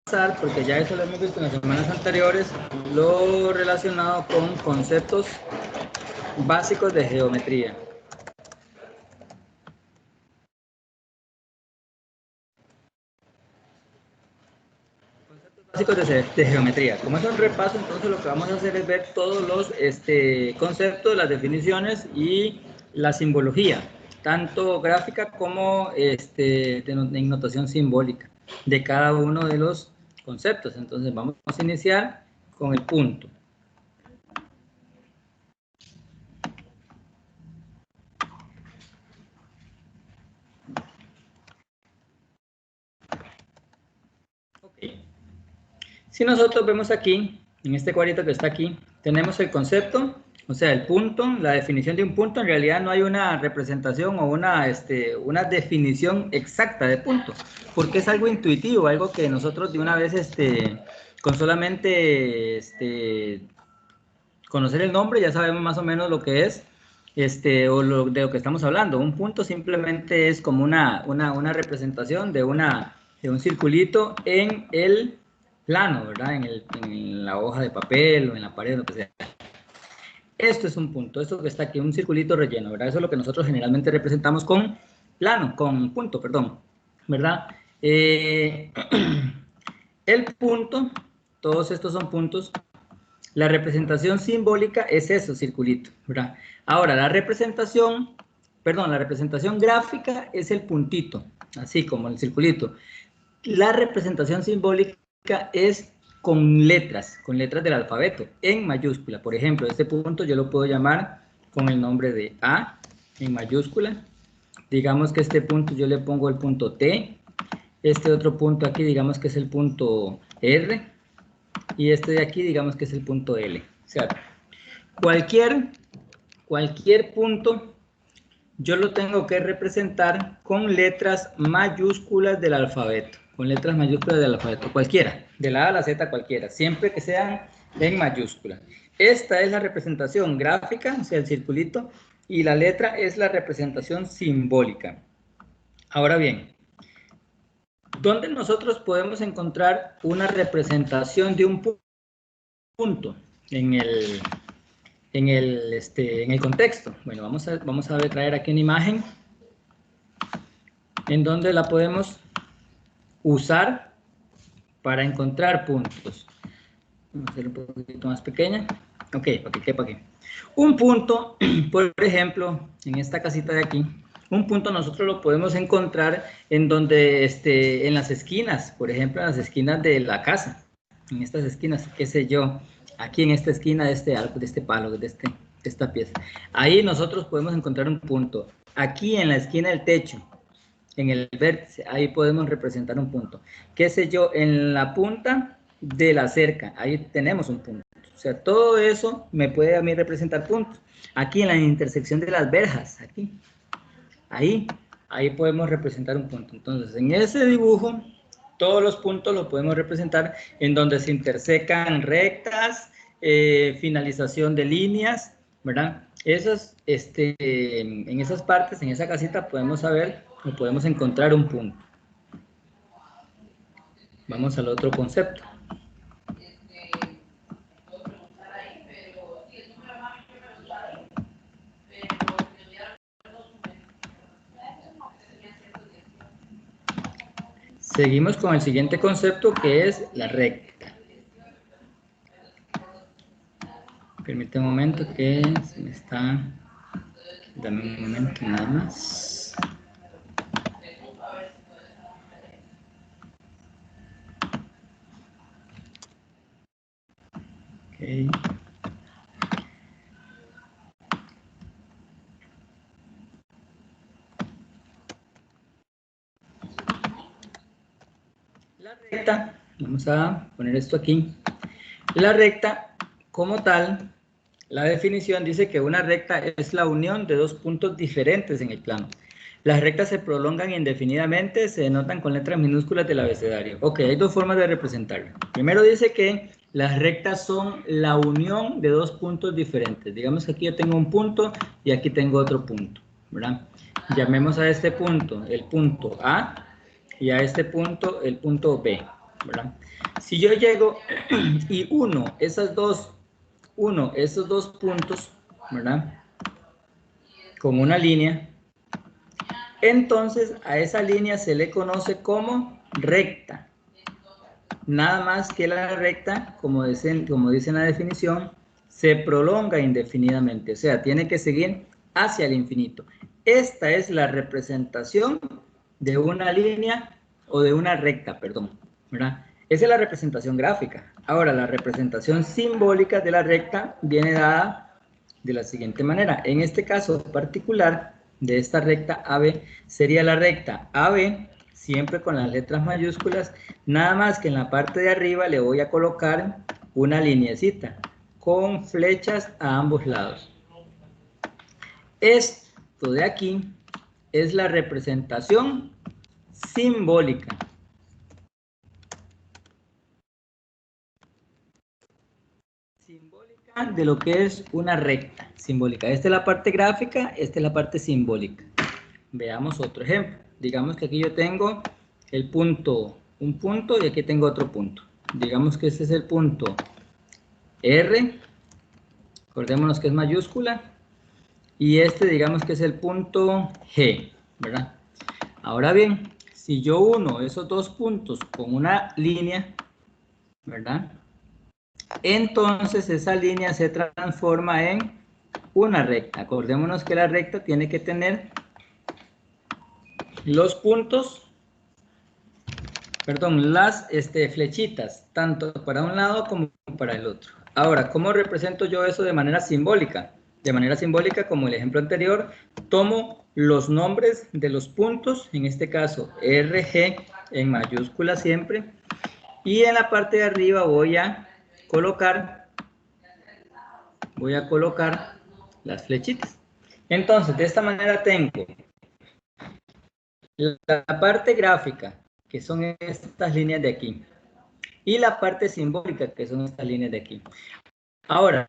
pasar, porque ya eso lo hemos visto en las semanas anteriores, lo relacionado con conceptos básicos de geometría. Conceptos básicos de geometría. Como es un repaso, entonces lo que vamos a hacer es ver todos los conceptos, las definiciones y la simbología, tanto gráfica como en notación simbólica, de cada uno de los conceptos. Entonces vamos a iniciar con el punto. Okay. Si nosotros vemos aquí, en este cuadrito que está aquí, tenemos el concepto, o sea, el punto, la definición de un punto. En realidad no hay una representación o una definición exacta de punto, porque es algo intuitivo, algo que nosotros de una vez, con solamente conocer el nombre, ya sabemos más o menos lo que es, de lo que estamos hablando. Un punto simplemente es como una representación de un circulito en el plano, ¿verdad? En la hoja de papel o en la pared, lo que sea. Esto es un punto, esto que está aquí, un circulito relleno, ¿verdad? Eso es lo que nosotros generalmente representamos con punto, perdón, ¿verdad? El punto, todos estos son puntos. La representación simbólica es eso, circulito, ¿verdad? Ahora, la representación gráfica es el puntito, así como el circulito. La representación simbólica es con letras del alfabeto, en mayúscula. Por ejemplo, este punto yo lo puedo llamar con el nombre de A, en mayúscula. Digamos que este punto yo le pongo el punto T. Este otro punto aquí, digamos que es el punto R. Y este de aquí, digamos que es el punto L. O sea, cualquier punto yo lo tengo que representar con letras mayúsculas del alfabeto. Con letras mayúsculas del alfabeto, cualquiera, de la A a la Z cualquiera, siempre que sean en mayúscula. Esta es la representación gráfica, o sea, el circulito, y la letra es la representación simbólica. Ahora bien, ¿dónde nosotros podemos encontrar una representación de un punto en el contexto? Bueno, vamos a traer aquí una imagen en donde la podemos usar para encontrar puntos. Vamos a hacer un poquito más pequeña. Ok, para que quepa aquí. Un punto, por ejemplo, en esta casita de aquí, un punto nosotros lo podemos encontrar en donde, en las esquinas, por ejemplo, en las esquinas de la casa, en estas esquinas, qué sé yo, aquí en esta esquina de este arco, de este palo, de esta pieza. Ahí nosotros podemos encontrar un punto. Aquí en la esquina del techo, en el vértice, ahí podemos representar un punto. Qué sé yo, en la punta de la cerca, ahí tenemos un punto. O sea, todo eso me puede a mí representar puntos. Aquí en la intersección de las verjas, aquí, ahí podemos representar un punto. Entonces, en ese dibujo, todos los puntos los podemos representar en donde se intersecan rectas, finalización de líneas, ¿verdad? Esas, en esas partes, en esa casita, podemos saber o podemos encontrar un punto. Vamos al otro concepto. Seguimos con el siguiente concepto, que es la recta. Permítame un momento que se me está... Dame un momento nada más. Okay. La recta, vamos a poner esto aquí. La recta, como tal, la definición dice que una recta es la unión de dos puntos diferentes en el plano. Las rectas se prolongan indefinidamente, se denotan con letras minúsculas del abecedario. Ok, hay dos formas de representarlo. Primero dice que las rectas son la unión de dos puntos diferentes. Digamos que aquí yo tengo un punto y aquí tengo otro punto, ¿verdad? Llamemos a este punto el punto A y a este punto el punto B. ¿verdad? Si yo llego y uno esos dos puntos, ¿verdad? Con una línea, entonces a esa línea se le conoce como recta. Nada más que la recta, como dice en la definición, se prolonga indefinidamente, o sea, tiene que seguir hacia el infinito. Esta es la representación de una línea o de una recta, perdón, ¿verdad? Esa es la representación gráfica. Ahora, la representación simbólica de la recta viene dada de la siguiente manera. En este caso particular de esta recta AB, sería la recta AB, siempre con las letras mayúsculas, nada más que en la parte de arriba le voy a colocar una lineecita con flechas a ambos lados. Esto de aquí es la representación simbólica. Simbólica de lo que es una recta simbólica. Esta es la parte gráfica, esta es la parte simbólica. Veamos otro ejemplo. Digamos que aquí yo tengo el punto, un punto y aquí tengo otro punto. Digamos que este es el punto R. Acordémonos que es mayúscula. Y este digamos que es el punto G, ¿verdad? Ahora bien, si yo uno esos dos puntos con una línea, ¿verdad? Entonces esa línea se transforma en una recta. Acordémonos que la recta tiene que tener los puntos, perdón, las flechitas, tanto para un lado como para el otro. Ahora, ¿cómo represento yo eso de manera simbólica? De manera simbólica, como el ejemplo anterior, tomo los nombres de los puntos, en este caso RG en mayúscula siempre, y en la parte de arriba voy a colocar las flechitas. Entonces, de esta manera tengo la parte gráfica, que son estas líneas de aquí, y la parte simbólica, que son estas líneas de aquí. Ahora,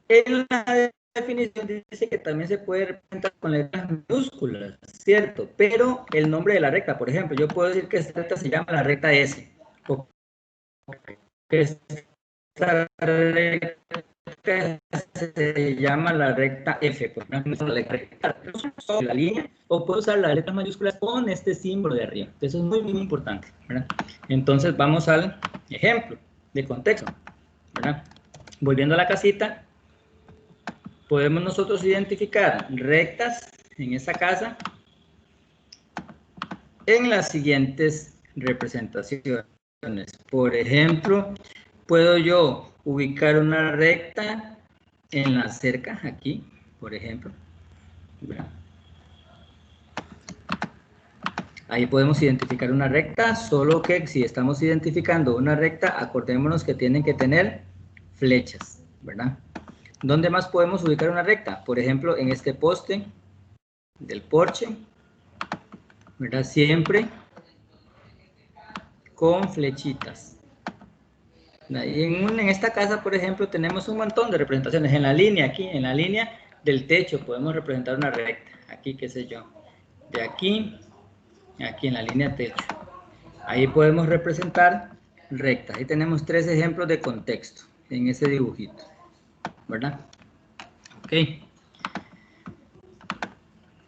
en la definición dice que también se puede representar con letras minúsculas, ¿cierto? Pero el nombre de la recta, por ejemplo, yo puedo decir que esta recta se llama la recta S, o que esta recta se llama la recta F, por ejemplo, la línea, o puedo usar las letras mayúsculas con este símbolo de arriba. Eso es muy, muy importante, ¿verdad? Entonces vamos al ejemplo de contexto, ¿verdad? Volviendo a la casita, podemos nosotros identificar rectas en esa casa en las siguientes representaciones. Por ejemplo, puedo yo ubicar una recta en la cerca, aquí, por ejemplo. Ahí podemos identificar una recta, solo que si estamos identificando una recta, acordémonos que tienen que tener flechas, ¿verdad? ¿Dónde más podemos ubicar una recta? Por ejemplo, en este poste del porche, ¿verdad? Siempre con flechitas. Y en esta casa, por ejemplo, tenemos un montón de representaciones. En la línea, aquí, en la línea del techo, podemos representar una recta. Aquí, qué sé yo. De aquí, aquí en la línea techo. Ahí podemos representar rectas. Ahí tenemos 3 ejemplos de contexto en ese dibujito, ¿verdad? Ok.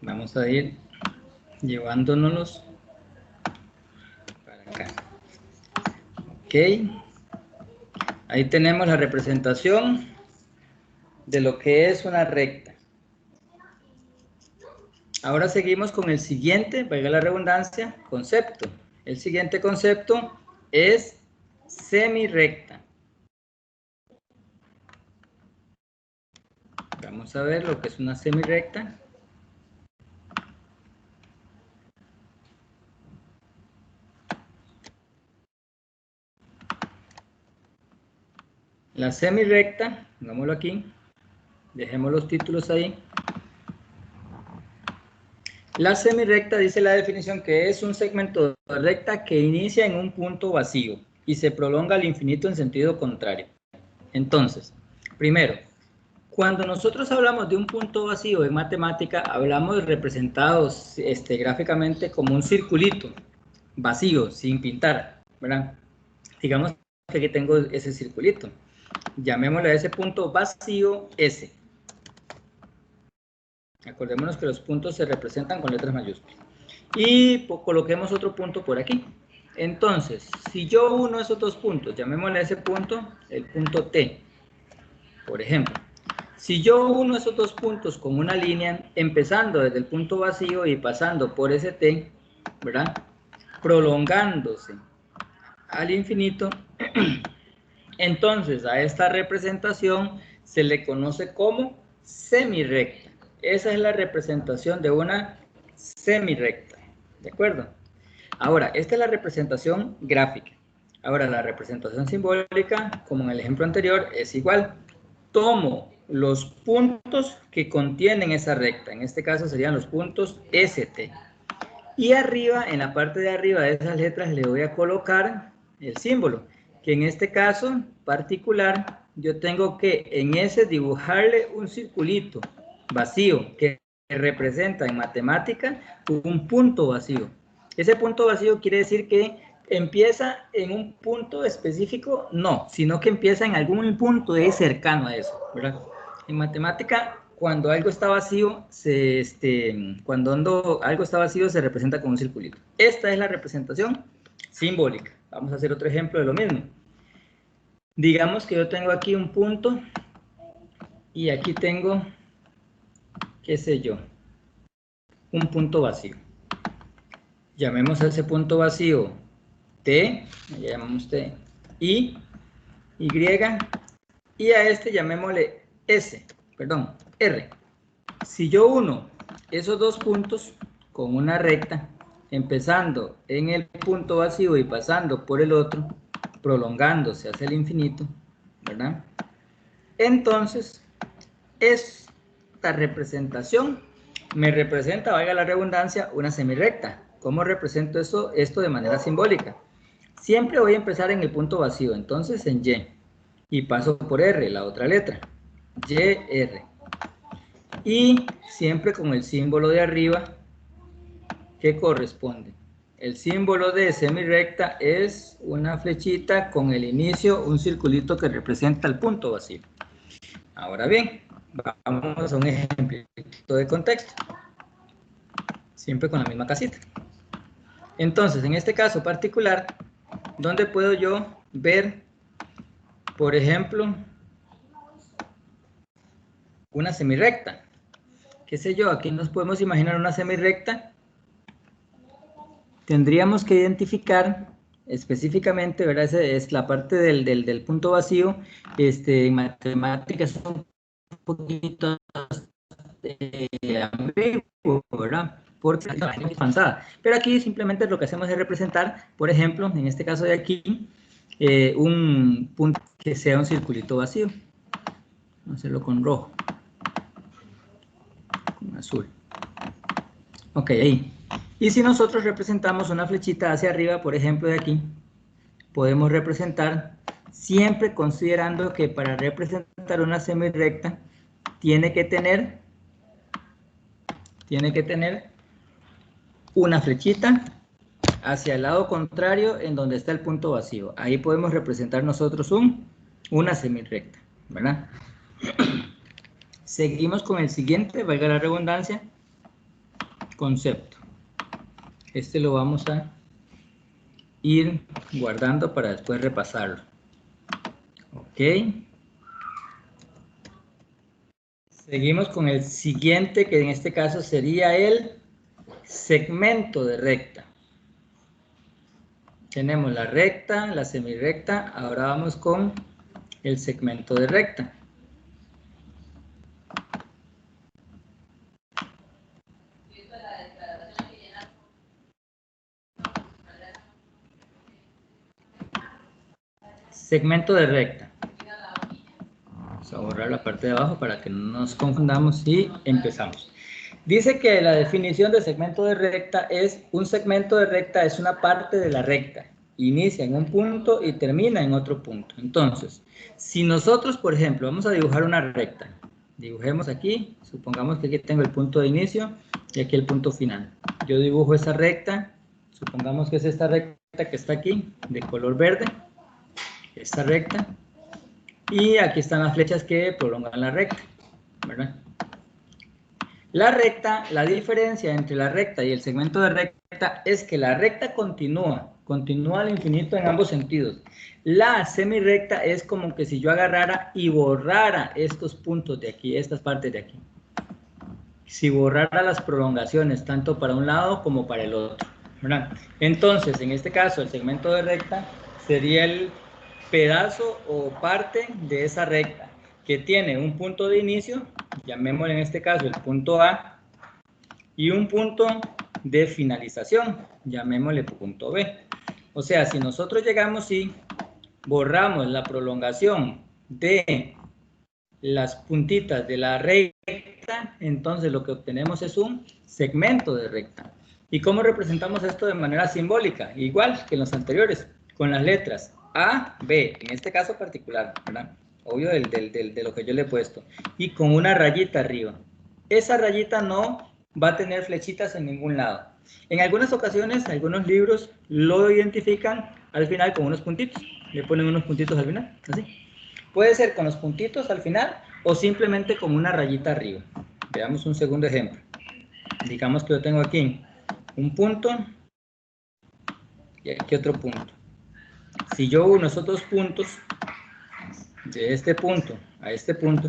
Vamos a ir llevándonos para acá. Ok. Ahí tenemos la representación de lo que es una recta. Ahora seguimos con el siguiente, valga la redundancia, concepto. El siguiente concepto es semirrecta. Vamos a ver lo que es una semirrecta. La semirrecta, pongámoslo aquí, dejemos los títulos ahí. La semirrecta dice la definición que es un segmento de recta que inicia en un punto vacío y se prolonga al infinito en sentido contrario. Entonces, primero, cuando nosotros hablamos de un punto vacío en matemática, hablamos representados gráficamente como un circulito vacío, sin pintar, ¿verdad? Digamos que aquí tengo ese circulito. Llamémosle a ese punto vacío S. Acordémonos que los puntos se representan con letras mayúsculas. Y coloquemos otro punto por aquí. Entonces, si yo uno esos dos puntos, llamémosle a ese punto el punto T, por ejemplo. Si yo uno esos dos puntos con una línea, empezando desde el punto vacío y pasando por ese T, ¿verdad? Prolongándose al infinito, entonces a esta representación se le conoce como semirrecta. Esa es la representación de una semirrecta, ¿de acuerdo? Ahora, esta es la representación gráfica. Ahora, la representación simbólica, como en el ejemplo anterior, es igual. Tomo los puntos que contienen esa recta. En este caso serían los puntos ST. Y arriba, en la parte de arriba de esas letras, le voy a colocar el símbolo. Que en este caso particular, yo tengo que en ese dibujarle un circulito vacío que representa en matemática un punto vacío. Ese punto vacío quiere decir que empieza en un punto específico, no, sino que empieza en algún punto cercano a eso, ¿verdad? En matemática, cuando algo está vacío, algo está vacío se representa con un circulito. Esta es la representación simbólica. Vamos a hacer otro ejemplo de lo mismo. Digamos que yo tengo aquí un punto y aquí tengo, qué sé yo, un punto vacío. Llamemos a ese punto vacío T, le llamamos T, Y, y a este llamémosle R. Si yo uno esos dos puntos con una recta, empezando en el punto vacío y pasando por el otro, prolongándose hacia el infinito, ¿verdad? Entonces, esta representación me representa, valga la redundancia, una semirrecta. ¿Cómo represento esto de manera simbólica? Siempre voy a empezar en el punto vacío, entonces en Y, y paso por R, la otra letra, YR. Y siempre con el símbolo de arriba que corresponde. El símbolo de semirrecta es una flechita con el inicio, un circulito que representa el punto vacío. Ahora bien, vamos a un ejemplo de contexto. Siempre con la misma casita. Entonces, en este caso particular, ¿dónde puedo yo ver, por ejemplo, una semirrecta? ¿Qué sé yo? Aquí nos podemos imaginar una semirrecta. Tendríamos que identificar específicamente, ¿verdad? Esa es la parte del punto vacío. En matemáticas es un poquito ambiguo, ¿verdad? Porque es muy avanzada. Pero aquí simplemente lo que hacemos es representar, por ejemplo, en este caso de aquí, un punto que sea un circulito vacío. Vamos a hacerlo con rojo, con azul. Ok, ahí. Y si nosotros representamos una flechita hacia arriba, por ejemplo de aquí, podemos representar, siempre considerando que para representar una semirrecta tiene que tener una flechita hacia el lado contrario en donde está el punto vacío. Ahí podemos representar nosotros una semirrecta, ¿verdad? Seguimos con el siguiente, valga la redundancia, concepto. Este lo vamos a ir guardando para después repasarlo. Ok. Seguimos con el siguiente, que en este caso sería el segmento de recta. Tenemos la recta, la semirrecta, ahora vamos con el segmento de recta. Segmento de recta. Vamos a borrar la parte de abajo para que no nos confundamos y empezamos. Dice que la definición de segmento de recta es, un segmento de recta es una parte de la recta. Inicia en un punto y termina en otro punto. Entonces, si nosotros, por ejemplo, vamos a dibujar una recta. Dibujemos aquí, supongamos que aquí tengo el punto de inicio y aquí el punto final. Yo dibujo esa recta, supongamos que es esta recta que está aquí, de color verde. esta recta. Y aquí están las flechas que prolongan la recta, ¿verdad? La recta, la diferencia entre la recta y el segmento de recta es que la recta continúa al infinito en ambos sentidos. La semirrecta es como que si yo agarrara y borrara estos puntos de aquí, estas partes de aquí. Si borrara las prolongaciones, tanto para un lado como para el otro, ¿verdad? Entonces, en este caso, el segmento de recta sería el pedazo o parte de esa recta que tiene un punto de inicio, llamémosle en este caso el punto A, y un punto de finalización, llamémosle punto B. O sea, si nosotros llegamos y borramos la prolongación de las puntitas de la recta, entonces lo que obtenemos es un segmento de recta. ¿Y cómo representamos esto de manera simbólica? Igual que en los anteriores, con las letras A, B, en este caso particular, ¿verdad? Obvio de lo que yo le he puesto. Y con una rayita arriba. Esa rayita no va a tener flechitas en ningún lado. En algunas ocasiones, algunos libros lo identifican al final con unos puntitos. Le ponen unos puntitos al final, así. Puede ser con los puntitos al final o simplemente con una rayita arriba. Veamos un segundo ejemplo. Digamos que yo tengo aquí un punto y aquí otro punto. Si yo uno esos dos puntos, de este punto a este punto,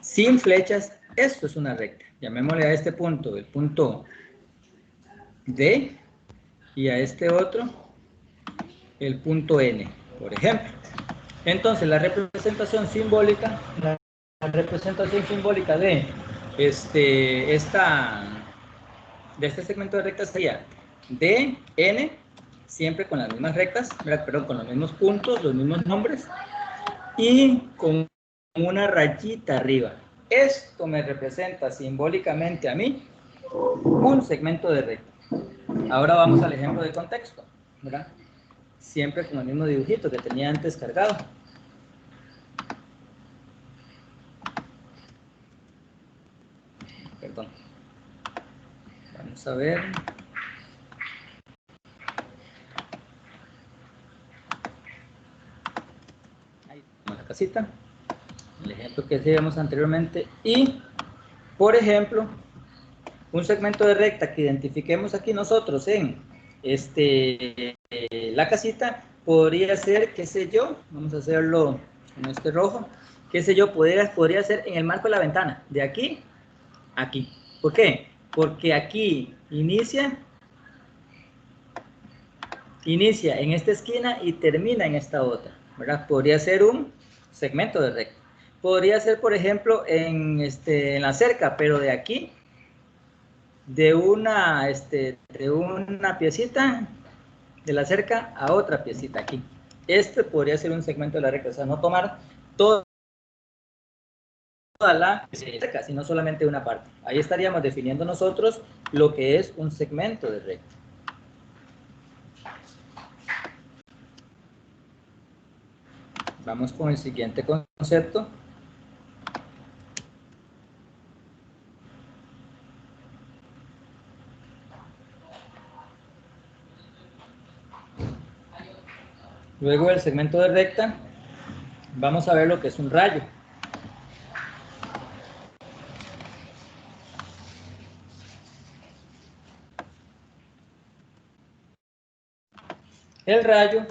sin flechas, esto es una recta. Llamémosle a este punto el punto D y a este otro el punto N, por ejemplo. Entonces, la representación simbólica de este segmento de rectas sería DN, siempre con las mismas rectas, perdón, con los mismos puntos, los mismos nombres, y con una rayita arriba. Esto me representa simbólicamente a mí un segmento de recta. Ahora vamos al ejemplo de contexto, ¿verdad? Siempre con el mismo dibujito que tenía antes cargado. Perdón. Vamos a ver. Ahí tenemos la casita. El ejemplo que hacíamos anteriormente. Y, por ejemplo, un segmento de recta que identifiquemos aquí nosotros en la casita podría ser, qué sé yo, vamos a hacerlo en este rojo, qué sé yo, podría ser en el marco de la ventana, de aquí a aquí. ¿Por qué? Porque aquí inicia en esta esquina y termina en esta otra, ¿verdad? Podría ser un segmento de recta. Podría ser, por ejemplo, en la cerca, pero de aquí, de una piecita de la cerca a otra piecita aquí. Este podría ser un segmento de la recta, o sea, no tomar toda la cerca, sino solamente una parte. Ahí estaríamos definiendo nosotros lo que es un segmento de recta. Vamos con el siguiente concepto. Luego del segmento de recta, vamos a ver lo que es un rayo. El rayo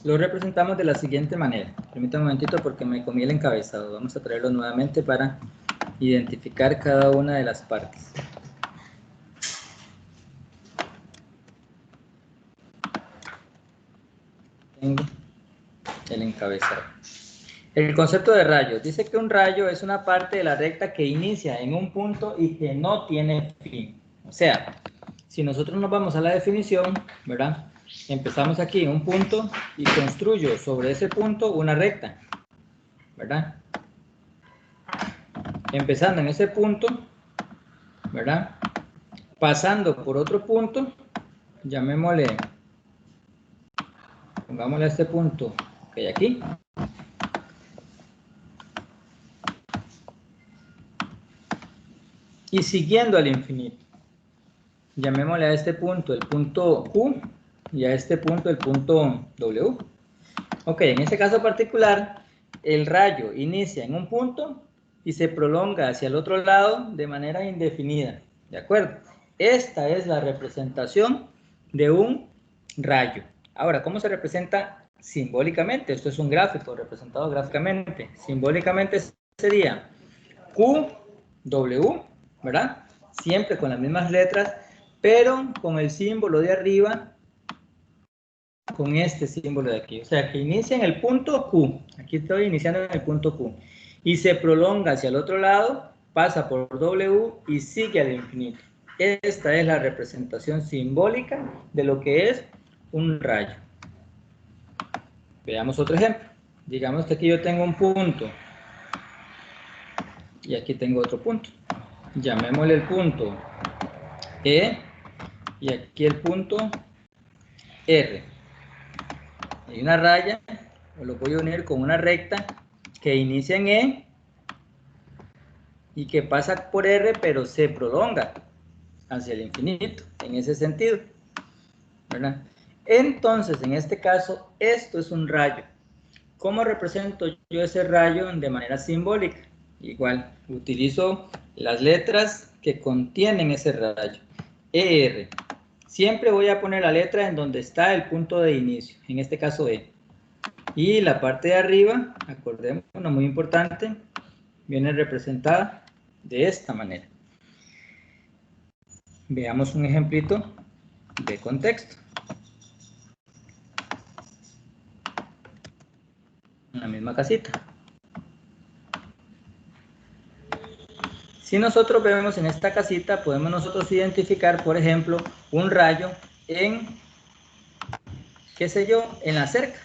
lo representamos de la siguiente manera. Permítanme un momentito porque me comí el encabezado. Vamos a traerlo nuevamente para identificar cada una de las partes. Tengo el encabezado. El concepto de rayo. Dice que un rayo es una parte de la recta que inicia en un punto y que no tiene fin. O sea, si nosotros nos vamos a la definición, ¿verdad? Empezamos aquí en un punto y construyo sobre ese punto una recta, ¿verdad? Empezando en ese punto, ¿verdad? Pasando por otro punto, llamémosle, pongámosle a este punto que hay aquí. Y siguiendo al infinito. Llamémosle a este punto el punto Q, y a este punto el punto W. Ok, en este caso particular, el rayo inicia en un punto y se prolonga hacia el otro lado de manera indefinida, ¿de acuerdo? Esta es la representación de un rayo. Ahora, ¿cómo se representa simbólicamente? Esto es un gráfico representado gráficamente. Simbólicamente sería QW, ¿verdad? Siempre con las mismas letras, pero con el símbolo de arriba, con este símbolo de aquí. O sea, que inicia en el punto Q. Aquí estoy iniciando en el punto Q. Y se prolonga hacia el otro lado, pasa por W y sigue al infinito. Esta es la representación simbólica de lo que es un rayo. Veamos otro ejemplo. Digamos que aquí yo tengo un punto y aquí tengo otro punto. Llamémosle el punto E y aquí el punto R. Hay una raya, o lo voy a unir con una recta que inicia en E y que pasa por R, pero se prolonga hacia el infinito, en ese sentido, ¿verdad? Entonces, en este caso, esto es un rayo. ¿Cómo represento yo ese rayo de manera simbólica? Igual, utilizo las letras que contienen ese rayo. ER. Siempre voy a poner la letra en donde está el punto de inicio, en este caso E. Y la parte de arriba, acordémonos, muy importante, viene representada de esta manera. Veamos un ejemplito de contexto. En la misma casita. Si nosotros vemos en esta casita, podemos nosotros identificar, por ejemplo, un rayo en, qué sé yo, en la cerca,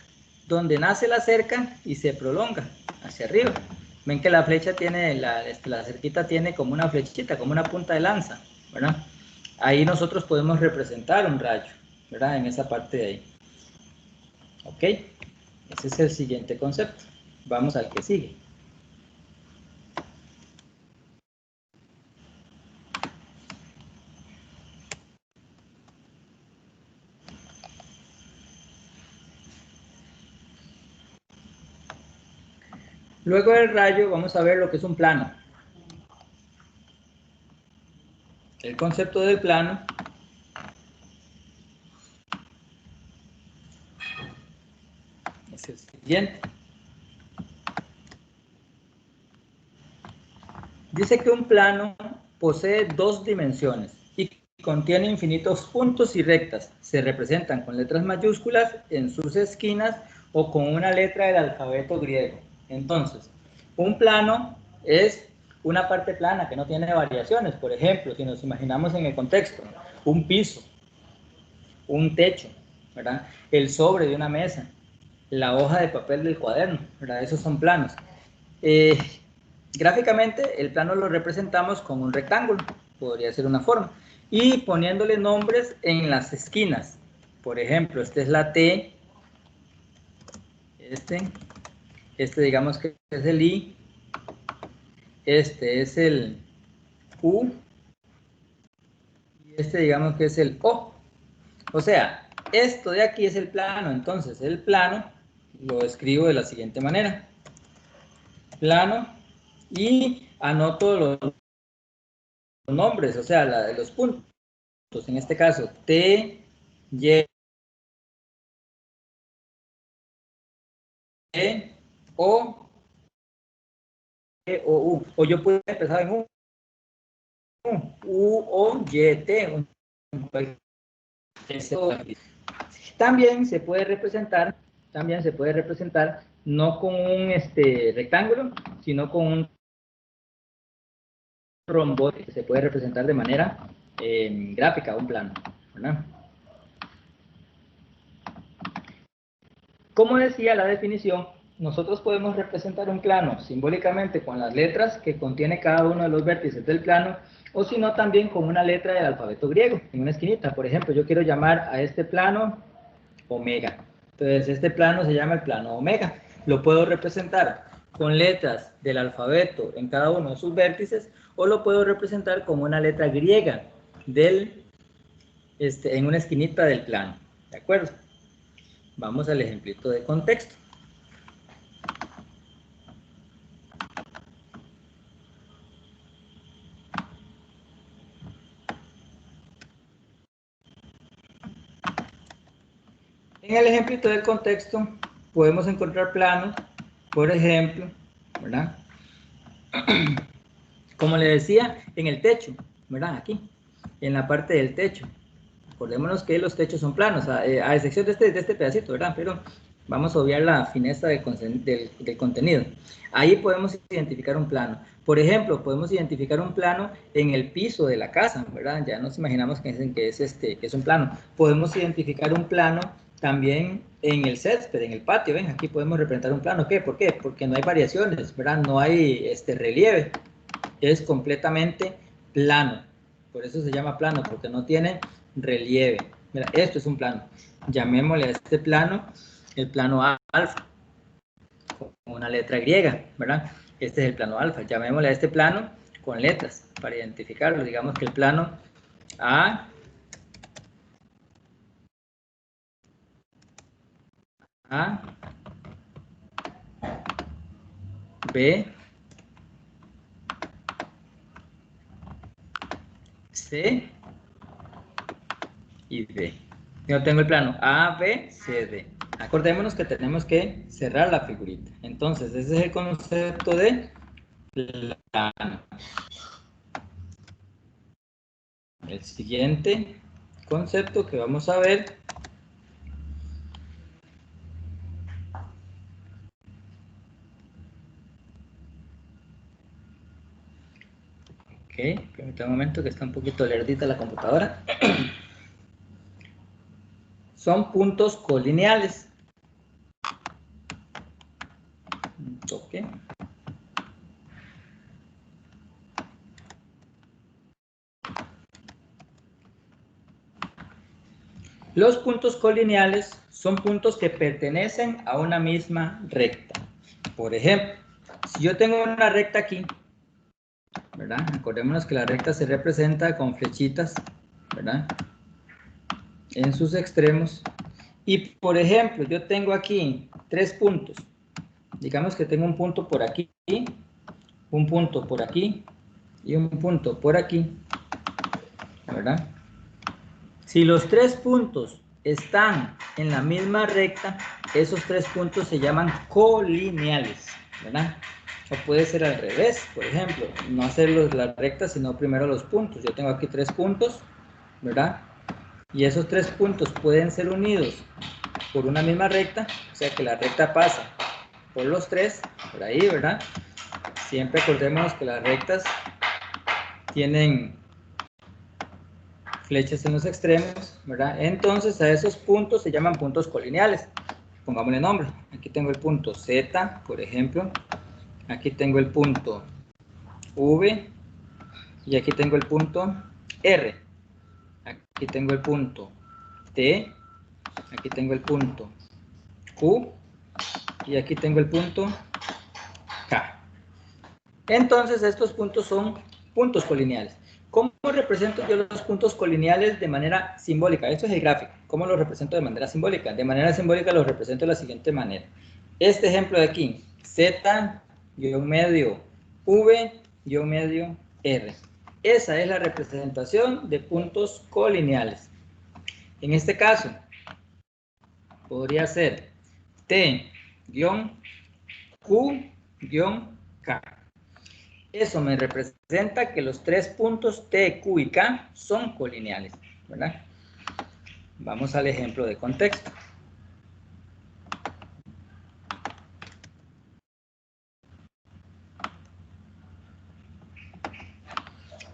donde nace la cerca y se prolonga hacia arriba. Ven que la flecha tiene, la cerquita tiene como una flechita, como una punta de lanza, ¿verdad? Ahí nosotros podemos representar un rayo, ¿verdad? En esa parte de ahí. ¿Ok? Ese es el siguiente concepto. Vamos al que sigue. Luego del rayo vamos a ver lo que es un plano. El concepto del plano es el siguiente. Dice que un plano posee dos dimensiones y contiene infinitos puntos y rectas. Se representan con letras mayúsculas en sus esquinas o con una letra del alfabeto griego. Entonces, un plano es una parte plana que no tiene variaciones. Por ejemplo, si nos imaginamos en el contexto, un piso, un techo, ¿verdad? El sobre de una mesa, la hoja de papel del cuaderno, ¿verdad? Esos son planos. Gráficamente, el plano lo representamos con un rectángulo, podría ser una forma, y poniéndole nombres en las esquinas. Por ejemplo, esta es la T, este digamos que es el I, este es el U, y este digamos que es el O. O sea, esto de aquí es el plano, entonces el plano lo escribo de la siguiente manera. Plano, y anoto los nombres, o sea, los puntos. En este caso, T, Y, E, O, E, O, U. O yo puedo empezar en U, O, Y, T. También se puede representar, no con un rectángulo, sino con un rombo que se puede representar de manera gráfica, un plano, ¿verdad? Como decía la definición, nosotros podemos representar un plano simbólicamente con las letras que contiene cada uno de los vértices del plano, o si no también con una letra del alfabeto griego, en una esquinita. Por ejemplo, yo quiero llamar a este plano omega. Entonces, este plano se llama el plano omega. Lo puedo representar con letras del alfabeto en cada uno de sus vértices, o lo puedo representar como una letra griega en una esquinita del plano. ¿De acuerdo? Vamos al ejemplito de contexto. En el ejemplito del contexto podemos encontrar planos, por ejemplo, ¿verdad? Como le decía, en el techo, ¿verdad? Aquí, en la parte del techo. Acordémonos que los techos son planos, a excepción de este pedacito, ¿verdad? Pero vamos a obviar la fineza del contenido. Ahí podemos identificar un plano. Por ejemplo, podemos identificar un plano en el piso de la casa, ¿verdad? Ya nos imaginamos que es un plano. Podemos identificar un plano también en el césped, en el patio. ¿Ven? Aquí podemos representar un plano. ¿Qué? ¿Por qué? Porque no hay variaciones, ¿verdad? No hay relieve. Es completamente plano. Por eso se llama plano, porque no tiene relieve. Mira, esto es un plano. Llamémosle a este plano el plano alfa, con una letra griega, ¿verdad? Este es el plano alfa. Llamémosle a este plano con letras para identificarlo. Digamos que el plano A, B, C y D. Yo tengo el plano A, B, C, D. Acordémonos que tenemos que cerrar la figurita. Entonces, ese es el concepto de plano. El siguiente concepto que vamos a ver permítame un momento que está un poquito lerdita la computadora. Son puntos colineales. Ok. Los puntos colineales son puntos que pertenecen a una misma recta. Por ejemplo, si yo tengo una recta aquí, ¿verdad? Acordémonos que la recta se representa con flechitas, ¿verdad? En sus extremos. Y, por ejemplo, yo tengo aquí 3 puntos. Digamos que tengo un punto por aquí, un punto por aquí y un punto por aquí, ¿verdad? Si los 3 puntos están en la misma recta, esos 3 puntos se llaman colineales, ¿verdad? O puede ser al revés, por ejemplo, no hacer las rectas, sino primero los puntos. Yo tengo aquí 3 puntos, ¿verdad? Y esos 3 puntos pueden ser unidos por una misma recta, o sea que la recta pasa por los 3, por ahí, ¿verdad? Siempre acordémonos que las rectas tienen flechas en los extremos, ¿verdad? Entonces a esos puntos se llaman puntos colineales. Pongámosle nombre. Aquí tengo el punto Z, por ejemplo. Aquí tengo el punto V. Y aquí tengo el punto R. Aquí tengo el punto T. Aquí tengo el punto Q. Y aquí tengo el punto K. Entonces estos puntos son puntos colineales. ¿Cómo represento yo los puntos colineales de manera simbólica? Esto es el gráfico. ¿Cómo lo represento de manera simbólica? De manera simbólica lo represento de la siguiente manera. Este ejemplo de aquí, Z-medio V-medio R. Esa es la representación de puntos colineales. En este caso, podría ser T-Q-K. Eso me representa que los 3 puntos T, Q y K son colineales, ¿verdad? Vamos al ejemplo de contexto.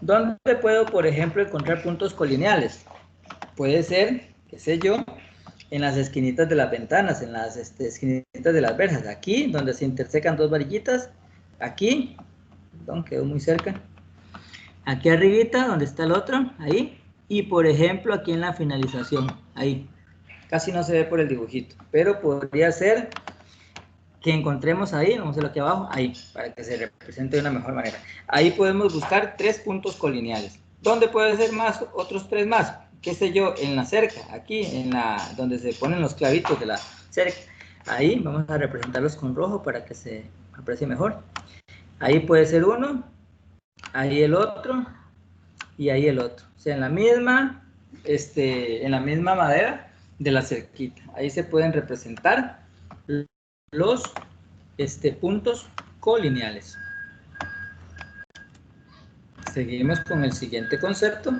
¿Dónde puedo, por ejemplo, encontrar puntos colineales? Puede ser, qué sé yo, en las esquinitas de las ventanas, en las esquinitas de las verjas. Aquí, donde se intersecan 2 varillitas. Aquí, perdón, quedó muy cerca. Aquí arribita, donde está el otro, ahí. Y, por ejemplo, aquí en la finalización, ahí. Casi no se ve por el dibujito, pero podría ser que encontremos ahí, vamos a hacerlo aquí abajo, ahí, para que se represente de una mejor manera. Ahí podemos buscar 3 puntos colineales. ¿Dónde puede ser más, otros 3 más? qué sé yo, en la cerca, aquí, donde se ponen los clavitos de la cerca. Ahí vamos a representarlos con rojo para que se aprecie mejor. Ahí puede ser uno, ahí el otro y ahí el otro. O sea, en la misma madera de la cerquita. Ahí se pueden representar los puntos colineales. Seguimos con el siguiente concepto.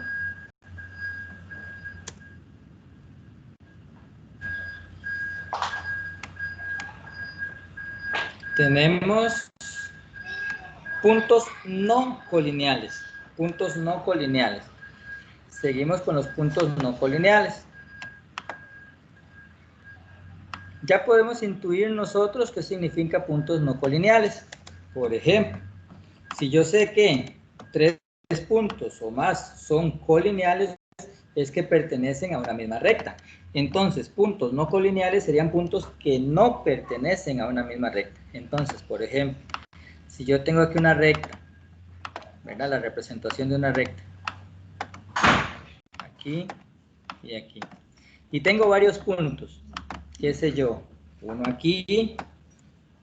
Tenemos puntos no colineales. Puntos no colineales. Seguimos con los puntos no colineales. Ya podemos intuir nosotros qué significa puntos no colineales. Por ejemplo, si yo sé que 3 puntos o más son colineales, es que pertenecen a una misma recta. Entonces, puntos no colineales serían puntos que no pertenecen a una misma recta. Entonces, por ejemplo, si yo tengo aquí una recta, ¿verdad? La representación de una recta. Aquí y aquí. Y tengo varios puntos. ¿Qué sé yo? Uno aquí,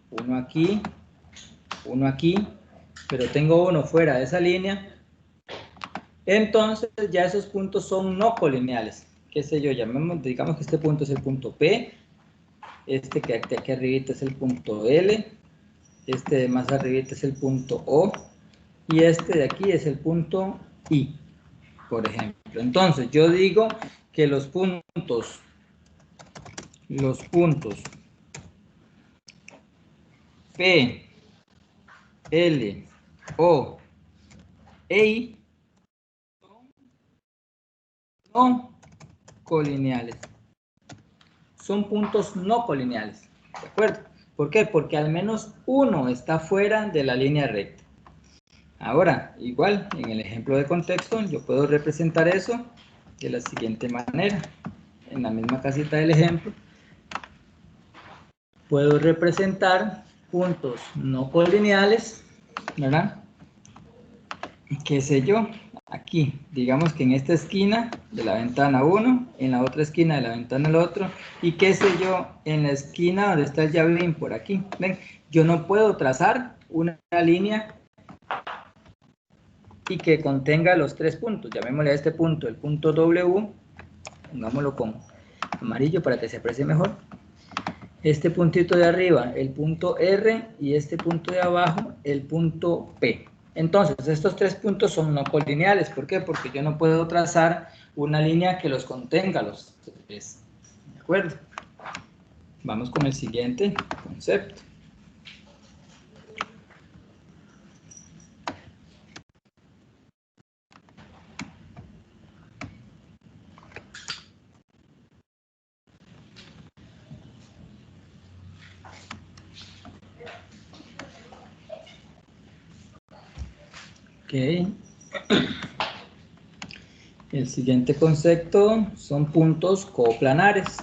uno aquí, uno aquí, pero tengo uno fuera de esa línea. Entonces ya esos puntos son no colineales. ¿Qué sé yo? Digamos que este punto es el punto P, este que aquí arribita es el punto L, este de más arribita es el punto O, y este de aquí es el punto I, por ejemplo. Entonces yo digo que los puntos P, L, O e I son no colineales. Son puntos no colineales, ¿de acuerdo? ¿Por qué? Porque al menos uno está fuera de la línea recta. Ahora, igual, en el ejemplo de contexto, yo puedo representar eso de la siguiente manera. En la misma casita del ejemplo, puedo representar puntos no colineales, ¿verdad? ¿Qué sé yo? Aquí, digamos que en esta esquina de la ventana 1, en la otra esquina de la ventana el otro, y qué sé yo, en la esquina donde está el llavín, por aquí. ¿Ven? Yo no puedo trazar una línea y que contenga los 3 puntos. Llamémosle a este punto el punto W, pongámoslo con amarillo para que se aprecie mejor. Este puntito de arriba, el punto R, y este punto de abajo, el punto P. Entonces, estos 3 puntos son no colineales. ¿Por qué? Porque yo no puedo trazar una línea que los contenga los 3. ¿De acuerdo? Vamos con el siguiente concepto. Ok. El siguiente concepto son puntos coplanares.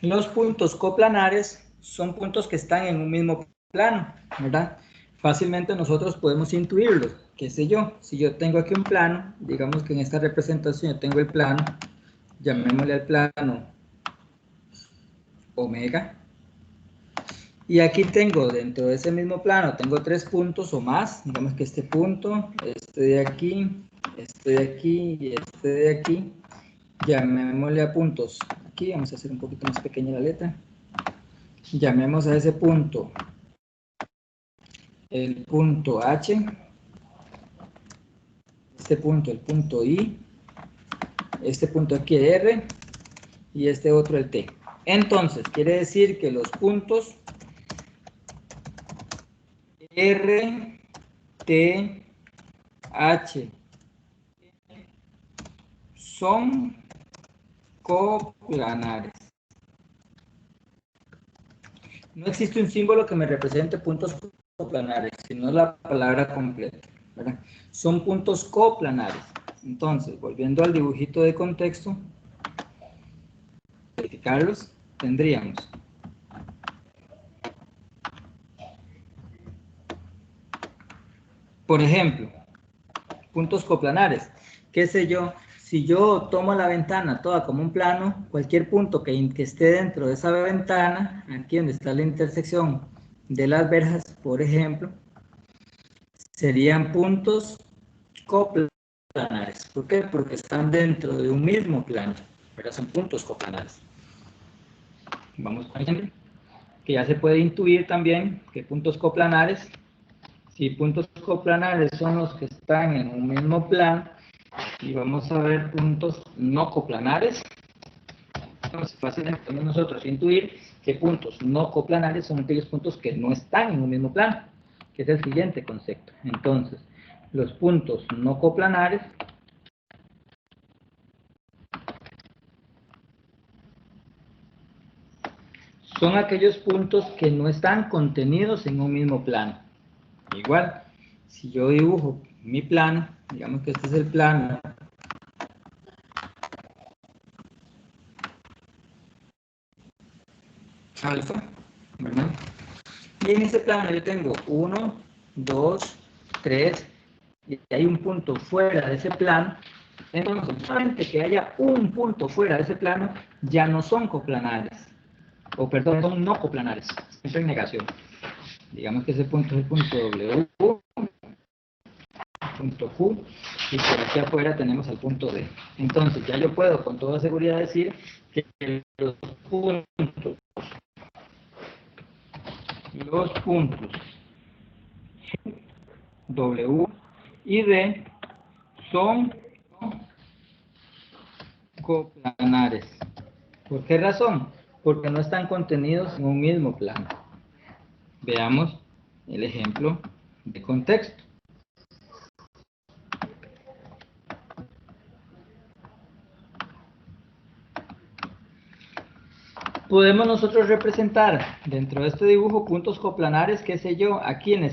Los puntos coplanares son puntos que están en un mismo plano, ¿verdad? Fácilmente nosotros podemos intuirlos. ¿Qué sé yo? Si yo tengo aquí un plano, digamos que en esta representación yo tengo el plano, llamémosle al plano omega. Y aquí tengo, dentro de ese mismo plano, tengo 3 puntos o más. Digamos que este punto, este de aquí y este de aquí. Llamémosle a puntos. Aquí vamos a hacer un poquito más pequeña la letra. Llamemos a ese punto el punto H, este punto el punto I, este punto aquí el R y este otro el T. Entonces, quiere decir que los puntos R, T, H son coplanares. No existe un símbolo que me represente puntos coplanares, sino la palabra completa, ¿verdad? Son puntos coplanares. Entonces, volviendo al dibujito de contexto, identificarlos, tendríamos por ejemplo, puntos coplanares. ¿Qué sé yo? Si yo tomo la ventana toda como un plano, cualquier punto que esté dentro de esa ventana, aquí donde está la intersección de las verjas, por ejemplo, serían puntos coplanares. ¿Por qué? Porque están dentro de un mismo plano, pero son puntos coplanares. Vamos con el ejemplo, que ya se puede intuir también que puntos coplanares, si puntos coplanares son los que están en un mismo plano, y vamos a ver puntos no coplanares, entonces fácilmente podemos nosotros intuir que puntos no coplanares son aquellos puntos que no están en un mismo plano, que es el siguiente concepto. Entonces, los puntos no coplanares son aquellos puntos que no están contenidos en un mismo plano. Igual, si yo dibujo mi plano, digamos que este es el plano alfa, ¿verdad? Y en ese plano yo tengo 1, 2, 3, y hay un punto fuera de ese plano. Entonces, solamente que haya un punto fuera de ese plano, ya no son coplanares. O perdón, son no coplanares. Estoy en negación. Digamos que ese punto es el punto W, punto Q, y por aquí afuera tenemos el punto D. Entonces, ya yo puedo con toda seguridad decir que los puntos W y D son coplanares. ¿Por qué razón? Porque no están contenidos en un mismo plano. Veamos el ejemplo de contexto. Podemos nosotros representar dentro de este dibujo puntos coplanares, qué sé yo, aquí en la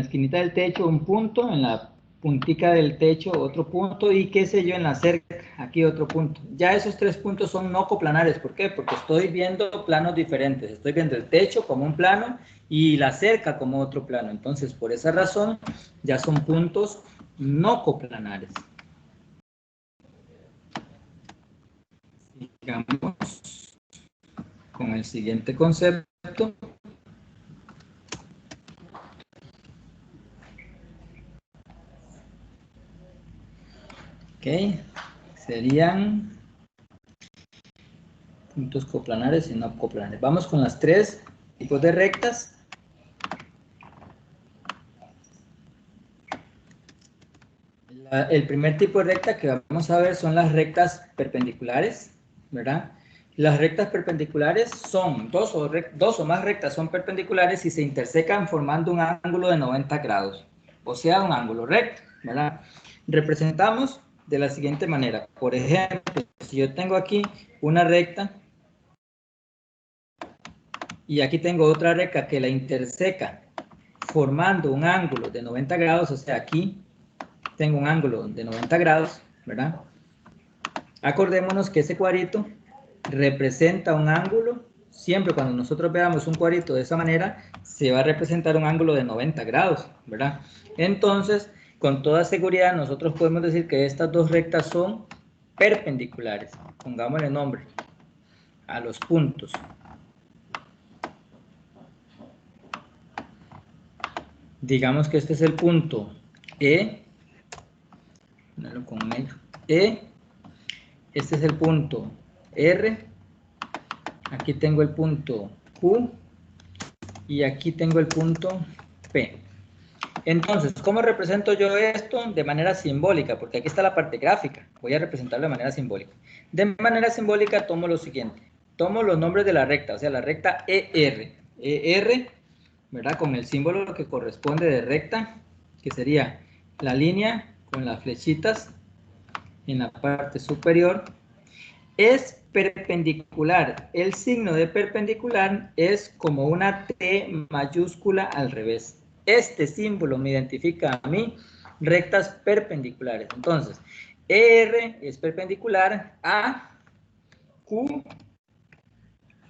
esquinita del techo un punto, en la puntica del techo otro punto y qué sé yo en la cerca, aquí otro punto. Ya esos tres puntos son no coplanares, ¿por qué? Porque estoy viendo planos diferentes, estoy viendo el techo como un plano y la cerca como otro plano. Entonces, por esa razón, ya son puntos no coplanares. Sigamos con el siguiente concepto. Ok, serían puntos coplanares y no coplanares. Vamos con las tres tipos de rectas. El primer tipo de recta que vamos a ver son las rectas perpendiculares, ¿verdad? Las rectas perpendiculares son dos o más rectas son perpendiculares y se intersecan formando un ángulo de 90 grados, o sea, un ángulo recto, ¿verdad? Representamos de la siguiente manera. Por ejemplo, si yo tengo aquí una recta y aquí tengo otra recta que la interseca formando un ángulo de 90 grados, o sea, aquí tengo un ángulo de 90 grados, ¿verdad? Acordémonos que ese cuadrito representa un ángulo, siempre cuando nosotros veamos un cuadrito de esa manera, se va a representar un ángulo de 90 grados, ¿verdad? Entonces, con toda seguridad, nosotros podemos decir que estas dos rectas son perpendiculares. Pongámosle nombre a los puntos. Digamos que este es el punto E, ponerlo con medio, E, este es el punto R, aquí tengo el punto Q y aquí tengo el punto P. Entonces, ¿cómo represento yo esto? De manera simbólica, porque aquí está la parte gráfica, voy a representarlo de manera simbólica. De manera simbólica tomo lo siguiente, tomo los nombres de la recta, o sea, la recta ER, ¿verdad? Con el símbolo que corresponde de recta, que sería la línea con las flechitas en la parte superior, es perpendicular. El signo de perpendicular es como una T mayúscula al revés. Este símbolo me identifica a mí rectas perpendiculares. Entonces, ER es perpendicular a Q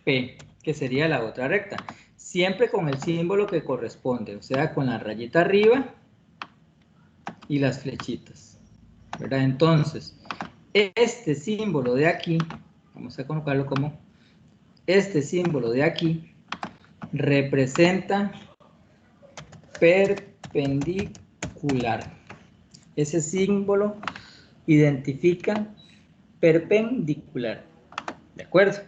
P, que sería la otra recta. Siempre con el símbolo que corresponde, o sea, con la rayita arriba y las flechitas, ¿verdad? Entonces, este símbolo de aquí, vamos a colocarlo como, este símbolo de aquí representa perpendicular. Ese símbolo identifica perpendicular. ¿De acuerdo?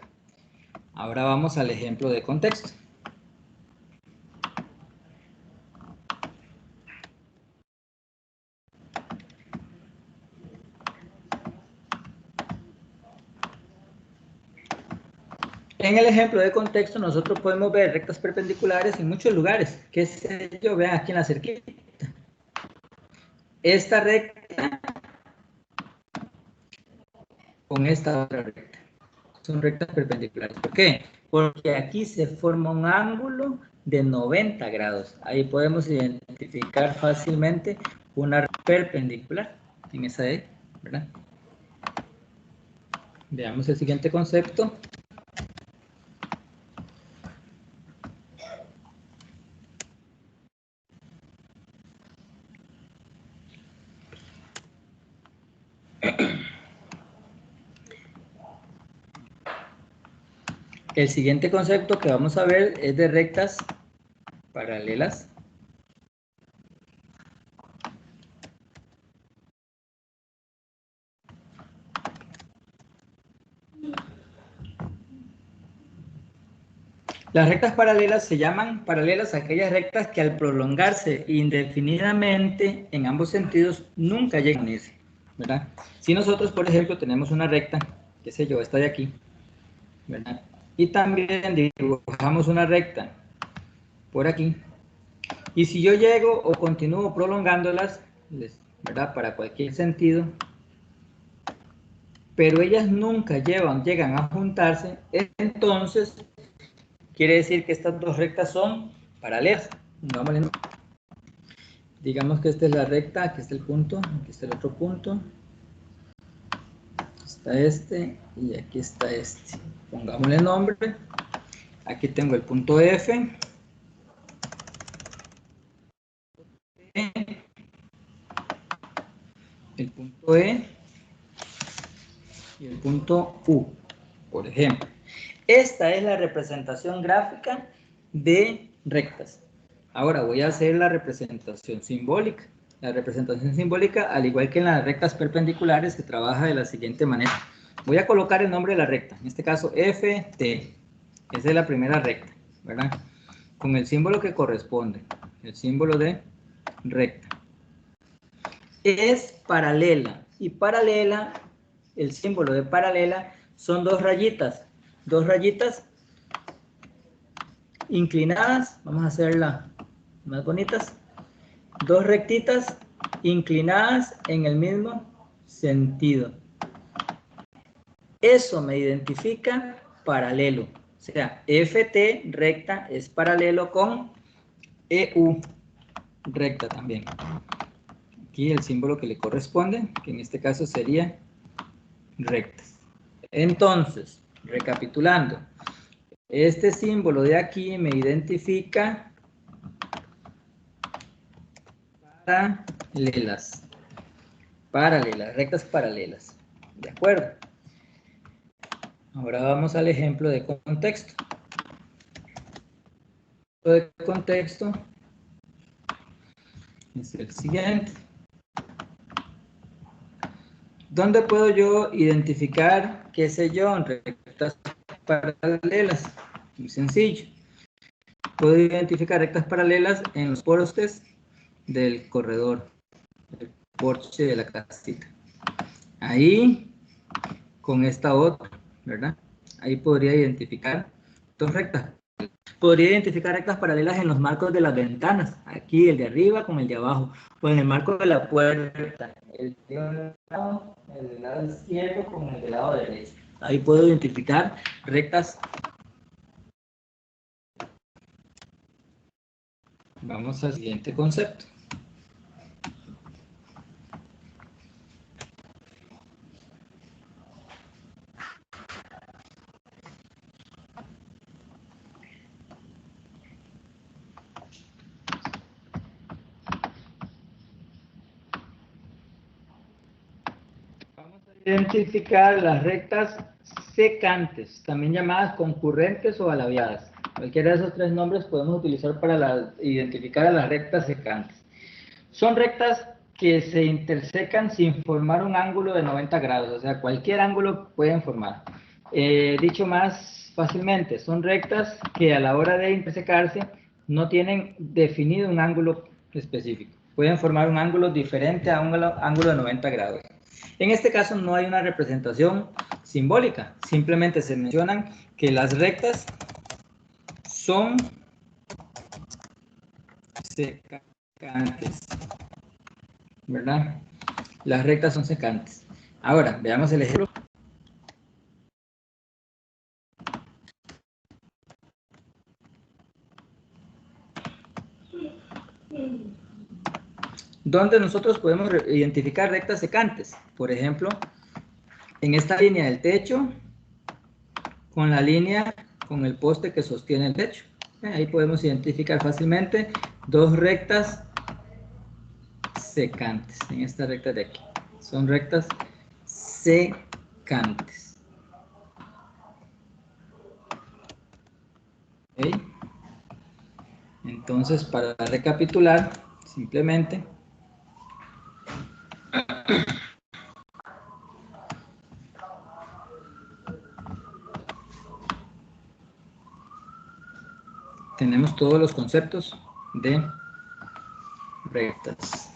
Ahora vamos al ejemplo de contexto. En el ejemplo de contexto nosotros podemos ver rectas perpendiculares en muchos lugares. ¿Qué sé yo? Vean aquí en la cerquita. Esta recta con esta otra recta. Son rectas perpendiculares. ¿Por qué? Porque aquí se forma un ángulo de 90 grados. Ahí podemos identificar fácilmente una perpendicular en esa E, ¿verdad? Veamos el siguiente concepto. El siguiente concepto que vamos a ver es de rectas paralelas. Las rectas paralelas se llaman paralelas a aquellas rectas que al prolongarse indefinidamente en ambos sentidos nunca llegan a unirse, ¿verdad? Si nosotros, por ejemplo, tenemos una recta, qué sé yo, esta de aquí, ¿verdad? Y también dibujamos una recta por aquí. Y si yo llego o continúo prolongándolas, ¿verdad? Para cualquier sentido, pero ellas nunca llegan a juntarse, entonces quiere decir que estas dos rectas son paralelas. Digamos que esta es la recta, aquí está el punto, aquí está el otro punto. Está este y aquí está este. Pongámosle nombre. Aquí tengo el punto F. El punto E y el punto U, por ejemplo. Esta es la representación gráfica de rectas. Ahora voy a hacer la representación simbólica. La representación simbólica, al igual que en las rectas perpendiculares, se trabaja de la siguiente manera. Voy a colocar el nombre de la recta, en este caso FT. Esa es la primera recta, ¿verdad? Con el símbolo que corresponde, el símbolo de recta. Es paralela, y paralela, el símbolo de paralela son dos rayitas inclinadas, vamos a hacerlas más bonitas, dos rectitas inclinadas en el mismo sentido. Eso me identifica paralelo. O sea, FT recta es paralelo con EU recta también. Aquí el símbolo que le corresponde, que en este caso sería rectas. Entonces, recapitulando, este símbolo de aquí me identifica rectas paralelas. ¿De acuerdo? Ahora vamos al ejemplo de contexto. El ejemplo de contexto es el siguiente. ¿Dónde puedo yo identificar, qué sé yo, rectas paralelas? Muy sencillo. Puedo identificar rectas paralelas en los postes del corredor, el porche de la casita. Ahí, con esta otra, ¿verdad? Ahí podría identificar dos rectas. Podría identificar rectas paralelas en los marcos de las ventanas. Aquí, el de arriba con el de abajo. O en el marco de la puerta. El del lado izquierdo con el del lado derecho. Ahí puedo identificar rectas. Vamos al siguiente concepto. Vamos a identificar las rectas secantes, también llamadas concurrentes o alabiadas. Cualquiera de esos tres nombres podemos utilizar para identificar a las rectas secantes. Son rectas que se intersecan sin formar un ángulo de 90 grados, o sea, cualquier ángulo pueden formar. Dicho más fácilmente, son rectas que a la hora de intersecarse no tienen definido un ángulo específico. Pueden formar un ángulo diferente a un ángulo de 90 grados. En este caso no hay una representación simbólica, simplemente se mencionan que las rectas son secantes, ¿verdad? Las rectas son secantes. Ahora, veamos el ejemplo. Donde nosotros podemos identificar rectas secantes. Por ejemplo, en esta línea del techo, con la línea, con el poste que sostiene el techo. Ahí podemos identificar fácilmente dos rectas secantes. En esta recta de aquí. Son rectas secantes. ¿Okay? Entonces, para recapitular, simplemente tenemos todos los conceptos de rectas.